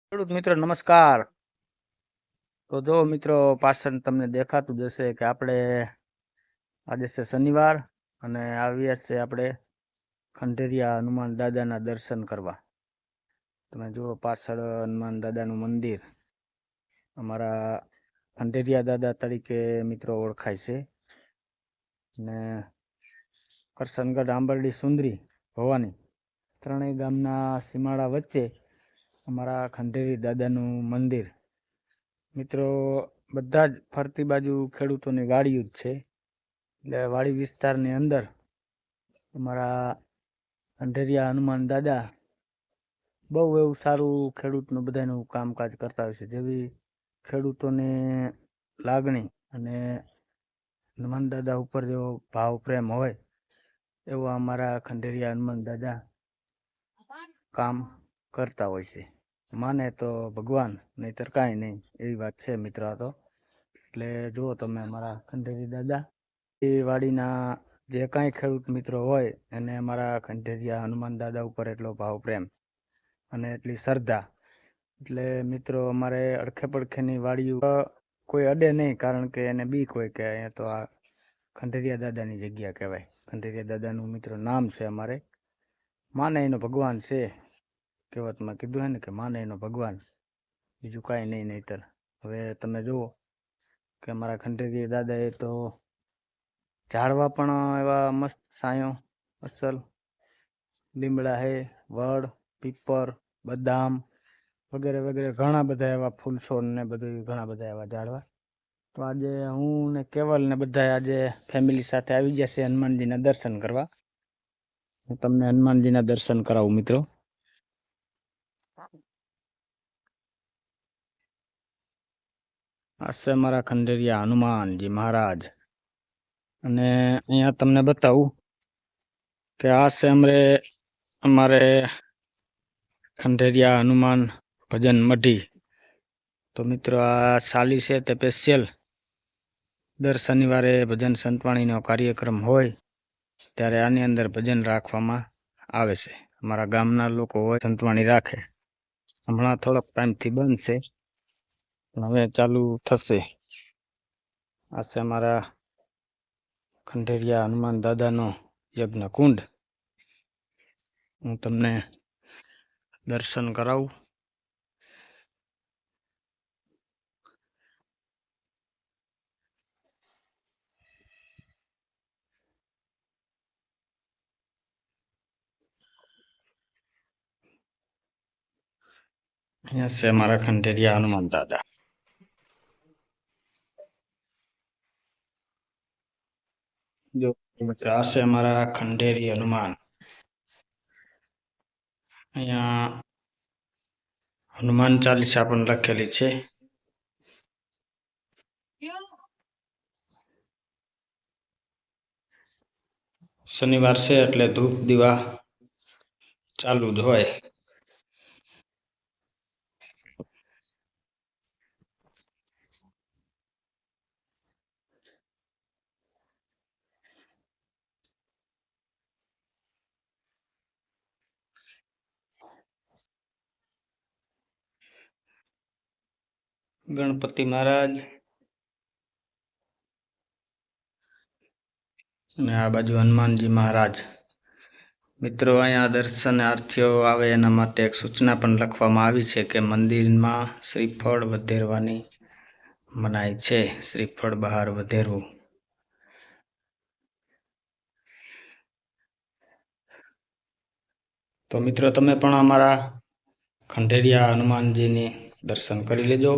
ખેડૂત મિત્રો નમસ્કાર. તો જો મિત્રો પાછળ તમને દેખાતું જ હશે કે આપણે આજે છે શનિવાર અને આવ્યા છે આપણે ખંડેરિયા હનુમાન દાદાના દર્શન કરવા. તમે જુઓ પાછળ હનુમાન દાદાનું મંદિર અમારા ખંડેરિયા દાદા તરીકે મિત્રો ઓળખાય છે. અને કરશનગઢ, આંબરડી, સુંદરી, ભવાની ત્રણેય ગામના સીમાડા વચ્ચે અમારા ખંડેરી દાદાનું મંદિર. મિત્રો બધા જ ફરતી બાજુ ખેડૂતોની વાડીઓ જ છે. એટલે વાડી વિસ્તારની અંદર અમારા ખંડેરિયા હનુમાન દાદા બહુ એવું સારું ખેડૂતનું બધાનું કામકાજ કરતા હોય છે. જેવી ખેડૂતોને લાગણી અને હનુમાન દાદા ઉપર જેવો ભાવ પ્રેમ હોય એવો અમારા ખંડેરિયા હનુમાન દાદા કામ કરતા હોય છે. માને તો ભગવાન, નહીતર કાંઈ નહીં, એવી વાત છે મિત્રો. આ તો એટલે જુઓ તમે અમારા ખંડેરી દાદા એ વાડીના જે કાંઈ ખેડૂત મિત્રો હોય એને અમારા ખંડેરિયા હનુમાન દાદા ઉપર એટલો ભાવ પ્રેમ અને એટલી શ્રદ્ધા. એટલે મિત્રો અમારે અડખે પડખેની વાડીઓ કોઈ અડે નહીં, કારણ કે એને બીક હોય કે અહીંયા તો આ ખંડેરિયા દાદાની જગ્યા કહેવાય. ખંડેરિયા દાદાનું મિત્રો નામ છે અમારે. માને એનો ભગવાન છે. કહેવતમાં કીધું હે ને કે માને એનો ભગવાન, બીજું કાંઈ નહીં. નહીતર હવે તમે જુઓ કે અમારા ખંડેરિયા દાદાએ તો ઝાડવા પણ એવા મસ્ત સાયો અસલ લીમડા હે, વડ, પીપર, બદામ વગેરે વગેરે ઘણા બધા એવા ફૂલ છોડ ને બધું ઘણા બધા એવા ઝાડવા. તો આજે હું ને કેવલ ને બધા આજે ફેમિલી સાથે આવી જશે હનુમાનજીના દર્શન કરવા. હું તમને હનુમાનજીના દર્શન કરાવું મિત્રો. આ છે મારા ખંડેરિયા હનુમાનજી મહારાજ. અને અહીંયા તમને બતાવું કે આ છે અમારે ખંડેરિયા હનુમાન ભજન મઢી. તો મિત્રો આ સાલી છે તે સ્પેશિયલ દર શનિવારે ભજન સંતવાણીનો કાર્યક્રમ હોય ત્યારે આની અંદર ભજન રાખવામાં આવે છે. અમારા ગામના લોકો હોય સંતવાણી રાખે. હમણાં થોડોક ટાઈમથી બંધ છે, પણ હવે ચાલુ થશે. આ છે અમારા ખંડેરિયા હનુમાન દાદાનો યજ્ઞ કુંડ. હું તમને દર્શન કરાવું. અહીંયા છે અમારા ખંડેરિયા હનુમાન દાદા. જો આ છે અમારા ખંડેરી હનુમાન. અહીંયા હનુમાન ચાલીસા પણ લખેલી છે. શનિવાર છે એટલે ધૂપ દીવા ચાલુ જ હોય. ગણપતિ મહારાજ અને આ બાજુ હનુમાનજી મહારાજ. મિત્રો અહીંયા દર્શનાર્થીઓ આવે એના માટે એક સૂચના પણ લખવામાં આવી છે કે મંદિરમાં શ્રીફળ વધેરવાની મનાઈ છે. શ્રીફળ બહાર વધેરવું. તો મિત્રો તમે પણ અમારા ખંડેરિયા હનુમાનજીની દર્શન કરી લેજો.